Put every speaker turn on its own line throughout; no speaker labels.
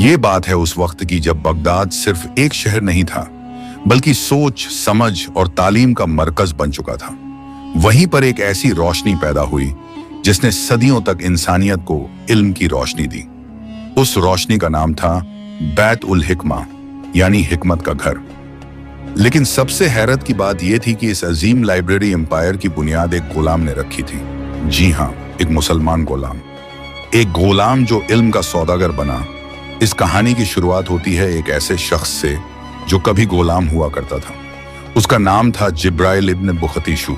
ये बात है उस वक्त की जब बगदाद सिर्फ एक शहर नहीं था, बल्कि सोच, समझ और तालीम का मरकज बन चुका था। वहीं पर एक ऐसी रोशनी पैदा हुई जिसने सदियों तक इंसानियत को इल्म की रोशनी दी। उस रोशनी का नाम था बैत उल हिकमा, यानी हिकमत का घर। लेकिन सबसे हैरत की बात यह थी कि इस अजीम लाइब्रेरी एम्पायर की बुनियाद एक गुलाम ने रखी थी। जी हाँ, एक मुसलमान गुलाम। एक गुलाम जो इल्म का सौदागर बना। इस कहानी की शुरुआत होती है एक ऐसे शख्स से जो कभी गुलाम हुआ करता था। उसका नाम था जिब्राइल इब्न बुखतीशु।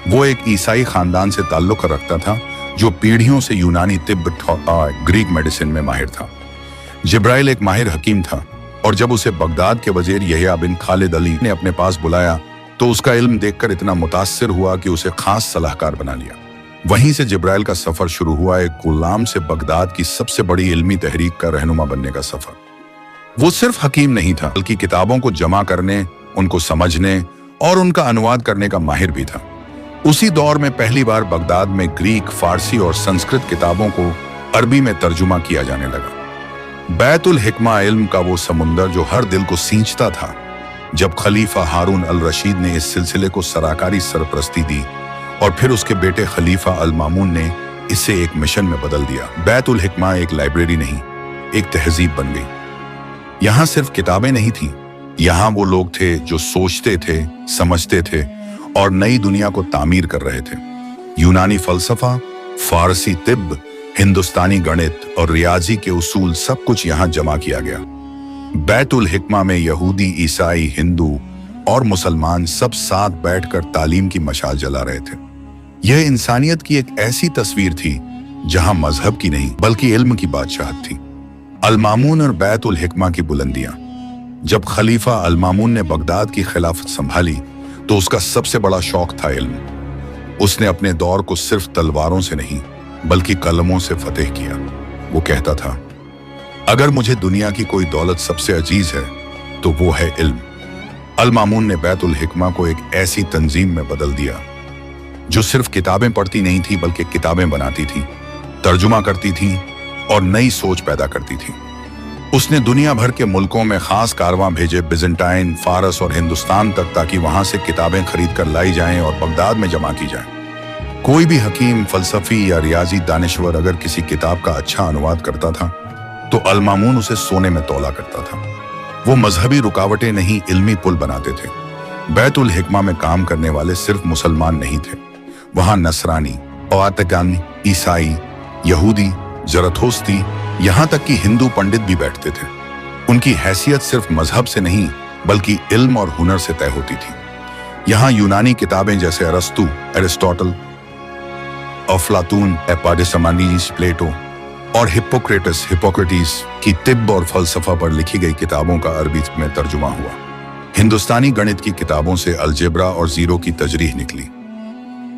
वो एक ईसाई खानदान से ताल्लुक रखता था जो पीढ़ियों से यूनानी तिब्ब और ग्रीक मेडिसिन में माहिर था। जिब्राइल एक माहिर हकीम था और जब उसे बगदाद के वजीर यहया बिन खालिद अली ने अपने पास बुलाया तो उसका इल्म देखकर इतना मुतासिर हुआ कि उसे खास सलाहकार बना लिया। वहीं से जिब्राइल का सफर शुरू हुआ, एक गुलाम से बगदाद की सबसे बड़ी इल्मी तहरीक का रहनुमा बनने का सफर। वो सिर्फ हकीम नहीं था, बल्कि किताबों को जमा करने, उनको समझने और उनका अनुवाद करने का माहिर भी था। उसी दौर में पहली बार बगदाद में ग्रीक, फारसी और संस्कृत किताबों को अरबी में तर्जुमा किया जाने लगा। बैतुल हिकमा इल्म का वो समुंदर जो हर दिल को सींचता था। जब खलीफा हारून अल रशीद ने इस सिलसिले को सराकारी सरपरस्ती दी और फिर उसके बेटे खलीफा अल मामून ने इसे एक मिशन में बदल दिया। बैतुल हिकमा एक लाइब्रेरी नहीं, एक तहजीब बन गई। यहाँ सिर्फ किताबें नहीं थी, यहाँ वो लोग थे जो सोचते थे, समझते थे और नई दुनिया को तामीर कर रहे थे। यूनानी फलसफा, फारसी तिब्ब, हिंदुस्तानी गणित और रियाजी के उसूल, सब कुछ यहाँ जमा किया गया। बैतुल हिकमा में यहूदी, ईसाई, हिंदू और मुसलमान सब साथ बैठकर तालीम की मशाल जला रहे थे। यह इंसानियत की एक ऐसी तस्वीर थी जहां मजहब की नहीं बल्कि इल्म की बादशाहत थी। अल मामून और बैतुल हिकमा की बुलंदियां। जब खलीफा अल मामून ने बगदाद की खिलाफत संभाली तो उसका सबसे बड़ा शौक था इल्म। उसने अपने दौर को सिर्फ तलवारों से नहीं बल्कि कलमों से फतेह किया। वो कहता था, अगर मुझे दुनिया की कोई दौलत सबसे अजीज है तो वो है इल्म। अल मामून ने बैतुल हिकमा को एक ऐसी तंजीम में बदल दिया जो सिर्फ किताबें पढ़ती नहीं थी बल्कि किताबें बनाती थी, तर्जुमा करती थी और नई सोच पैदा करती थी। उसने दुनिया भर के मुल्कों में खास कारवां भेजे, बिजेंटाइन, फारस और हिंदुस्तान तक, ताकि वहां से किताबें खरीद कर लाई जाएं और बगदाद में जमा की जाएं। कोई भी हकीम, फलसफी या रियाजी दानिश्वर अगर किसी किताब का अच्छा अनुवाद करता था तो अल मामून उसे सोने में तौला करता था। वो मजहबी रुकावटें नहीं, इल्मी पुल बनाते थे। बैतुल हिकमा में काम करने वाले सिर्फ मुसलमान नहीं थे, वहां नसरानी, अवातकानी, ईसाई, यहूदी, जरथोस्ती, यहाँ तक कि हिंदू पंडित भी बैठते थे। उनकी हैसियत सिर्फ मजहब से नहीं बल्कि इल्म और हुनर से तय होती थी। यहाँ यूनानी किताबें जैसे अरस्तु, एरिस्टोटल, अफलातून, एपाडिसमानीस, प्लेटो और हिप्पोक्रेटिस की तिब्ब और फलसफा पर लिखी गई किताबों का अरबी में तर्जुमा हुआ। हिंदुस्तानी गणित की किताबों से अलजेब्रा और जीरो की तजरीह निकली।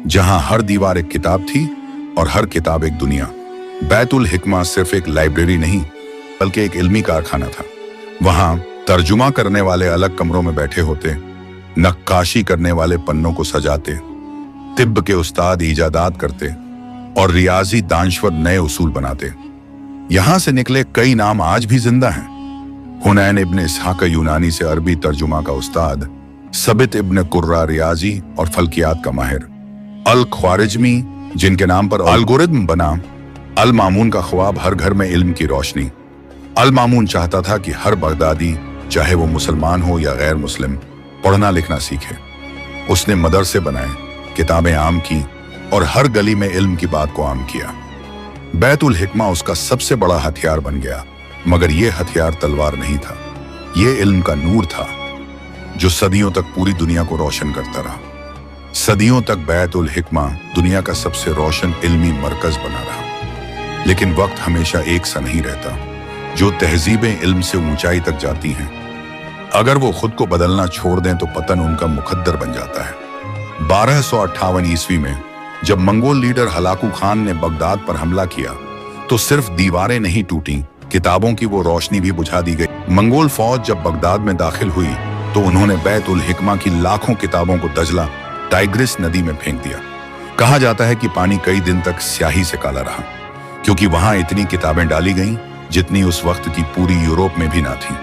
जहां हर दीवार एक किताब थी और हर किताब एक दुनिया। बैतुल हिकमा सिर्फ एक लाइब्रेरी नहीं बल्कि एक इल्मी कारखाना था। वहां तर्जुमा करने वाले अलग कमरों में बैठे होते, नक्काशी करने वाले पन्नों को सजाते, तिब्ब के उस्ताद इजादात करते और रियाजी दानश्वर नए उसूल बनाते। यहां से निकले कई नाम आज भी जिंदा हैं। हुनैन इब्न इसहाक यूनानी से अरबी तर्जुमा का उस्ताद, सबित इब्न कुर्रा रियाजी और फल्कियात का माहिर, अल ख्वारिजमी जिनके नाम पर अलगोरिदम बना। अल मामून का ख्वाब हर घर में इल्म की रोशनी। अल मामून चाहता था कि हर बगदादी, चाहे वो मुसलमान हो या गैर मुस्लिम, पढ़ना लिखना सीखे। उसने मदरसे बनाए, किताबें आम की और हर गली में इल्म की बात को आम किया। बैतुल हिकमा उसका सबसे बड़ा हथियार बन गया, मगर ये हथियार तलवार नहीं था, ये इल्म का नूर था जो सदियों तक पूरी दुनिया को रोशन करता रहा। सदियों तक बैतुल हिकमा दुनिया का सबसे रोशन इल्मी मरकज बना रहा। लेकिन वक्त हमेशा एक सा नहीं रहता। जो तहजीबें इल्म से ऊंचाई तक जाती हैं, अगर वो खुद को बदलना छोड़ दें तो पतन उनका मुकद्दर बन जाता है। 1258 ईस्वी में जब मंगोल लीडर हलाकू खान ने बगदाद पर हमला किया तो सिर्फ दीवारें नहीं टूटी, किताबों की वो रोशनी भी बुझा दी गई। मंगोल फौज जब बगदाद में दाखिल हुई तो उन्होंने बैतुल हिकमा की लाखों किताबों को दजला, टाइग्रिस नदी में फेंक दिया। कहा जाता है कि पानी कई दिन तक स्याही से काला रहा, क्योंकि वहां इतनी किताबें डाली गईं जितनी उस वक्त की पूरी यूरोप में भी ना थी।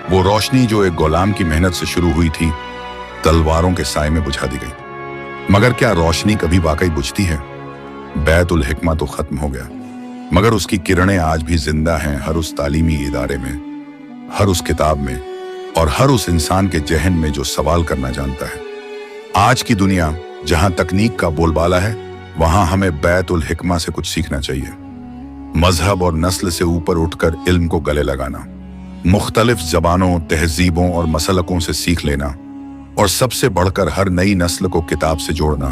वो रोशनी जो एक गुलाम की मेहनत से शुरू हुई थी, तलवारों के साए में बुझा दी गई। मगर क्या रोशनी कभी वाकई बुझती है? बैतुल हिकमा तो खत्म हो गया, मगर उसकी किरणें आज भी जिंदा हैं, हर उस तालीमी इदारे में, हर उस किताब में और हर उस इंसान के जहन में जो सवाल करना जानता है। आज की दुनिया जहां तकनीक का बोलबाला है, वहां हमें बैतुल हिकमा से कुछ सीखना चाहिए। मजहब और नस्ल से ऊपर उठकर इल्म को गले लगाना, मुख्तलिफ जबानों, तहजीबों और मसलकों से सीख लेना, और सबसे बढ़कर हर नई नस्ल को किताब से जोड़ना,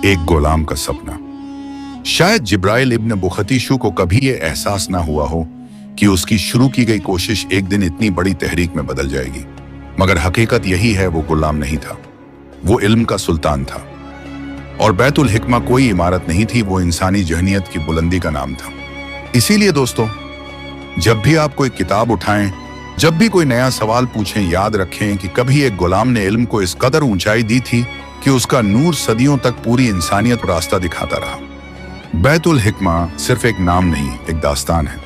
एक गुलाम का सपना। शायद जिब्राइल इब्न बुखतीशु को कभी ये एहसास ना हुआ हो कि उसकी शुरू की गई कोशिश एक दिन इतनी बड़ी तहरीक में बदल जाएगी। मगर हकीकत यही है, वो गुलाम नहीं था, वो इल्म का सुल्तान था। और बैतुल हिकमा कोई इमारत नहीं थी, वो इंसानी जहनियत की बुलंदी का नाम था। इसीलिए दोस्तों, जब भी आप कोई किताब उठाएं, जब भी कोई नया सवाल पूछें, याद रखें कि कभी एक गुलाम ने इल्म को इस कदर ऊंचाई दी थी कि उसका नूर सदियों तक पूरी इंसानियत को रास्ता दिखाता रहा। बैतुल हिकमा सिर्फ एक नाम नहीं, एक दास्तान है।